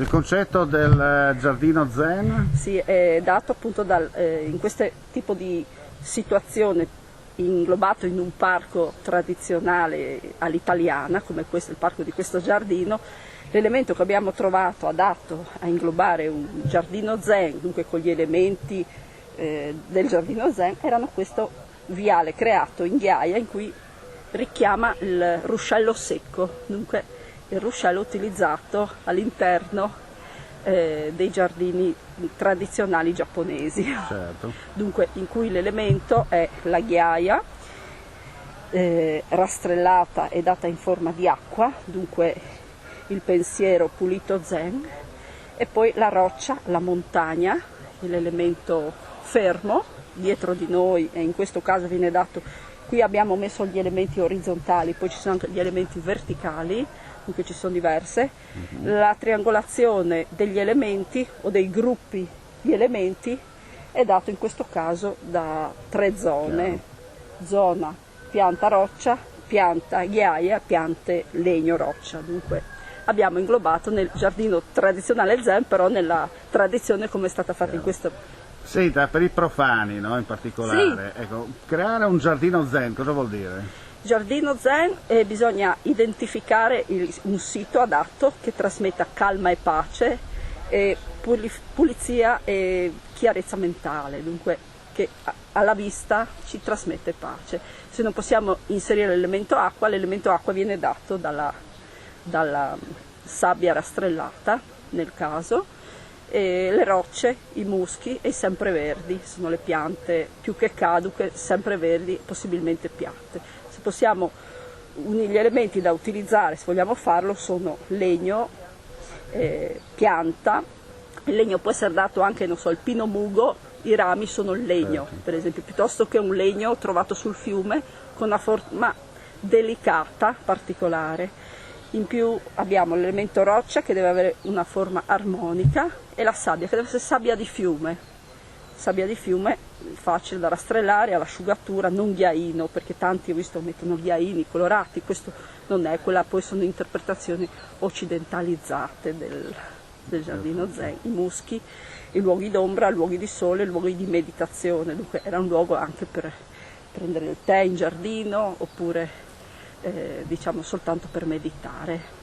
Il concetto del giardino zen? Sì, è dato appunto in questo tipo di situazione, inglobato in un parco tradizionale all'italiana, come questo, il parco di questo giardino. L'elemento che abbiamo trovato adatto a inglobare un giardino zen, dunque con gli elementi del giardino zen, erano questo viale creato in ghiaia in cui richiama il ruscello secco, dunque il ruscello utilizzato all'interno dei giardini tradizionali giapponesi. Certo. Dunque, in cui l'elemento è la ghiaia rastrellata e data in forma di acqua, dunque il pensiero pulito zen, e poi la roccia, la montagna, l'elemento fermo dietro di noi, e in questo caso viene dato, qui abbiamo messo gli elementi orizzontali, poi ci sono anche gli elementi verticali, dunque ci sono diverse. La triangolazione degli elementi o dei gruppi di elementi è dato in questo caso da 3 zone: zona pianta roccia, pianta ghiaia, piante legno roccia. Dunque abbiamo inglobato nel giardino tradizionale zen, però nella tradizione come è stata fatta in questo. Senta, per i profani, no, in particolare, sì. Ecco, creare un giardino zen cosa vuol dire? Giardino zen, bisogna identificare un sito adatto che trasmetta calma e pace, pulizia e chiarezza mentale, dunque che alla vista ci trasmette pace. Se non possiamo inserire l'elemento acqua viene dato dalla sabbia rastrellata, nel caso, e le rocce, i muschi e i sempreverdi, sono le piante più che caduche, sempreverdi, possibilmente piante. Se possiamo, gli elementi da utilizzare, se vogliamo farlo, sono legno, pianta. Il legno può essere dato anche, non so, il pino mugo, i rami sono il legno, per esempio, piuttosto che un legno trovato sul fiume con una forma delicata, particolare. In più abbiamo l'elemento roccia che deve avere una forma armonica e la sabbia che deve essere sabbia di fiume. Sabbia di fiume facile da rastrellare, all'asciugatura, non ghiaino, perché tanti ho visto mettono ghiaini colorati, questo non è, quella poi sono interpretazioni occidentalizzate del giardino zen. I muschi, i luoghi d'ombra, i luoghi di sole, i luoghi di meditazione, dunque era un luogo anche per prendere il tè in giardino oppure diciamo soltanto per meditare.